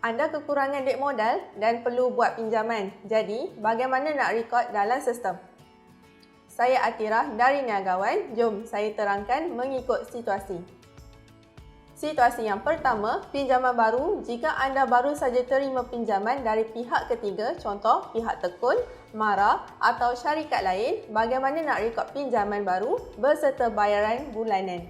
Anda kekurangan duit modal dan perlu buat pinjaman. Jadi, bagaimana nak rekod dalam sistem? Saya Atira dari Niagawan. Jom saya terangkan mengikut situasi. Situasi yang pertama, pinjaman baru. Jika anda baru saja terima pinjaman dari pihak ketiga, contoh pihak tekun, mara atau syarikat lain, bagaimana nak rekod pinjaman baru berserta bayaran bulanan?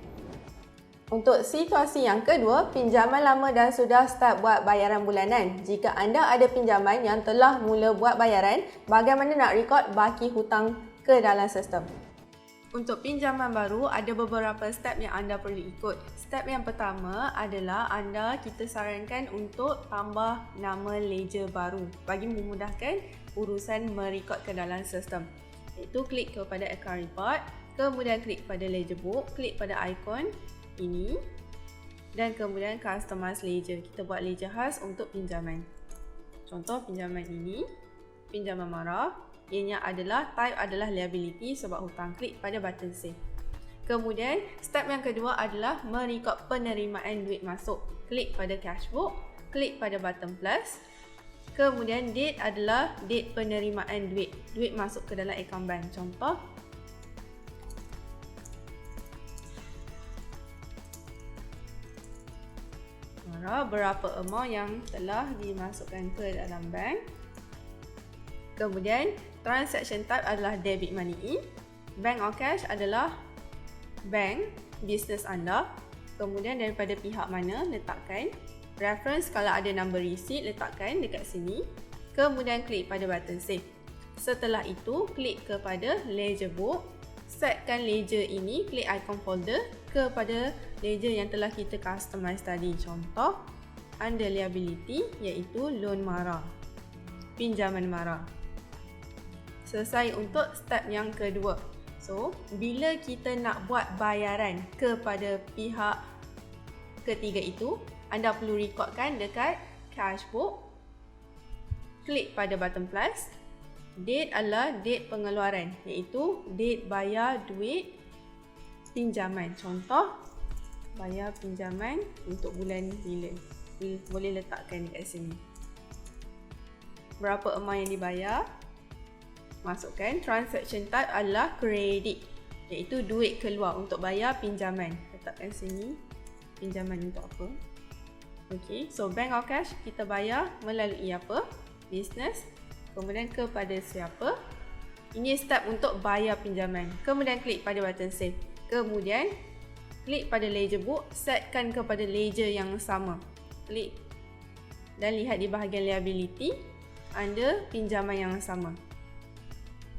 Untuk situasi yang kedua, pinjaman lama dan sudah start buat bayaran bulanan. Jika anda ada pinjaman yang telah mula buat bayaran, bagaimana nak rekod baki hutang ke dalam sistem? Untuk pinjaman baru, ada beberapa step yang anda perlu ikut. Step yang pertama adalah kita sarankan untuk tambah nama ledger baru bagi memudahkan urusan merekod ke dalam sistem. Iaitu klik kepada account report, kemudian klik pada ledger book, klik pada ikon ini dan kemudian customize ledger. Kita buat ledger khas untuk pinjaman. Contoh pinjaman ini, pinjaman mara, ianya adalah type adalah liability sebab hutang. Klik pada button save. Kemudian step yang kedua adalah merekod penerimaan duit masuk. Klik pada cash book, klik pada button plus. Kemudian date adalah date penerimaan duit masuk ke dalam akaun bank. Contoh berapa amount yang telah dimasukkan ke dalam bank. Kemudian transaction type adalah debit money. Bank or cash adalah bank bisnes anda. Kemudian daripada pihak mana letakkan. Reference kalau ada number receipt letakkan dekat sini. Kemudian klik pada button save. Setelah itu klik kepada ledger book. Setkan ledger ini, klik ikon folder kepada ledger yang telah kita customize tadi. Contoh under liability iaitu loan mara, pinjaman mara. Selesai untuk step yang kedua. So, bila kita nak buat bayaran kepada pihak ketiga itu, anda perlu rekodkan dekat cash book. Klik pada button plus. Date adalah date pengeluaran, iaitu date bayar duit pinjaman. Contoh, bayar pinjaman untuk bulan bila. Boleh letakkan dekat sini. Berapa amount yang dibayar. Masukkan. Transaction type adalah kredit, iaitu duit keluar untuk bayar pinjaman. Letakkan sini. Pinjaman untuk apa? Okey, so bank or cash kita bayar melalui apa? Business. Kemudian kepada siapa? Ini step untuk bayar pinjaman. Kemudian klik pada button save. Kemudian klik pada ledger book, setkan kepada ledger yang sama. Klik dan lihat di bahagian liability ada pinjaman yang sama.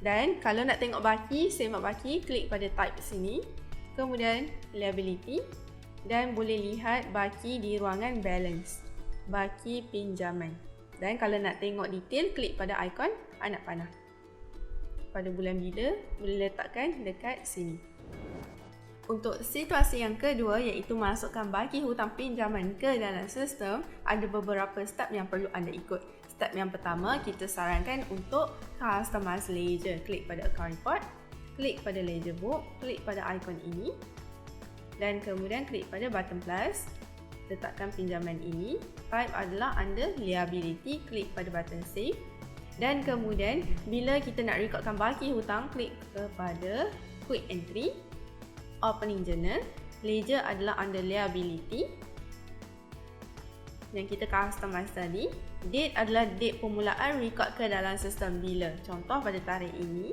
Dan kalau nak tengok baki, semak baki, klik pada type sini. Kemudian liability dan boleh lihat baki di ruangan balance. Baki pinjaman. Dan kalau nak tengok detail, klik pada ikon anak panah. Pada bulan bila, boleh letakkan dekat sini. Untuk situasi yang kedua, iaitu masukkan baki hutang pinjaman ke dalam sistem, ada beberapa step yang perlu anda ikut. Step yang pertama, kita sarankan untuk customize ledger. Klik pada account report, klik pada ledger book, klik pada ikon ini dan kemudian klik pada button plus. Letakkan pinjaman ini. Type adalah under liability. Klik pada button save. Dan kemudian bila kita nak rekodkan baki hutang, klik kepada quick entry, opening journal. Ledger adalah under liability yang kita customize tadi. Date adalah date permulaan rekod ke dalam sistem bila. Contoh pada tarikh ini.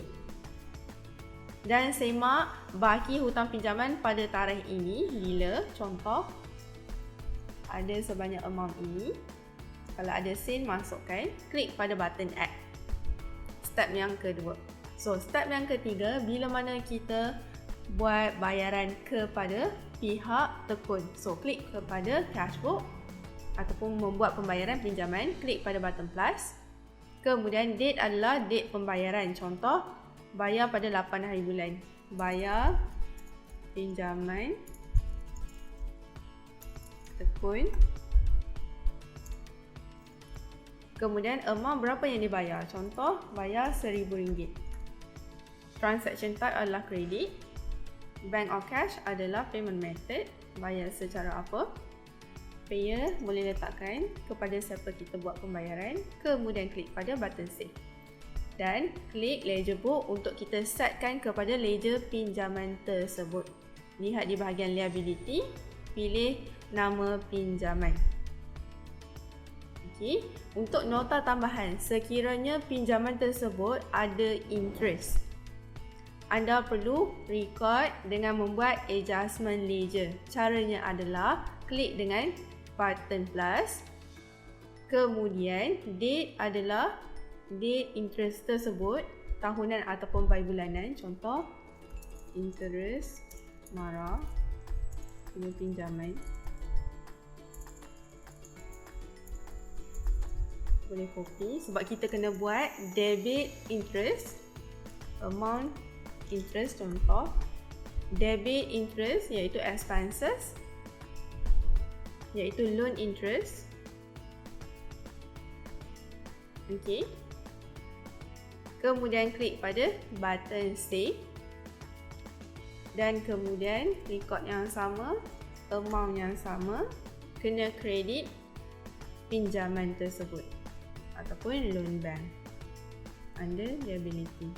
Dan semak baki hutang pinjaman pada tarikh ini bila. Contoh ada sebanyak amount ini. Kalau ada sen, masukkan. Klik pada button add. Step yang kedua. So, step yang ketiga, bila mana kita buat bayaran kepada pihak tekun. So, klik kepada cash book ataupun membuat pembayaran pinjaman. Klik pada button plus. Kemudian date adalah date pembayaran. Contoh, bayar pada 8 hari bulan. Bayar pinjaman tekun. Kemudian amount berapa yang dibayar. Contoh, bayar RM1,000. Transaction type adalah kredit. Bank or cash adalah payment method. Bayar secara apa? payer boleh letakkan kepada siapa kita buat pembayaran, kemudian klik pada button save. Dan klik ledger book untuk kita setkan kepada ledger pinjaman tersebut. Lihat di bahagian liability, pilih nama pinjaman. Okey, untuk nota tambahan, sekiranya pinjaman tersebut ada interest, anda perlu record dengan membuat adjustment ledger. Caranya adalah klik dengan button plus, kemudian date adalah date interest tersebut, tahunan ataupun by bulanan. Contoh, interest marah punya pinjaman. Boleh copy sebab kita kena buat debit interest, amount interest. Contoh, debit interest iaitu expenses, iaitu loan interest. Okey. Kemudian klik pada button save dan kemudian record yang sama, amount yang sama, kena kredit pinjaman tersebut ataupun loan bank under liability.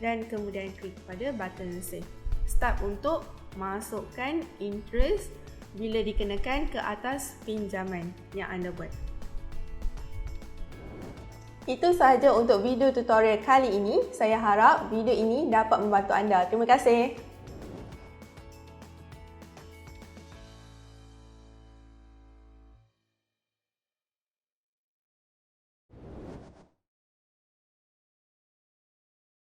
Dan kemudian klik pada button save. Start untuk masukkan interest bila dikenakan ke atas pinjaman yang anda buat. Itu sahaja untuk video tutorial kali ini. Saya harap video ini dapat membantu anda. Terima kasih.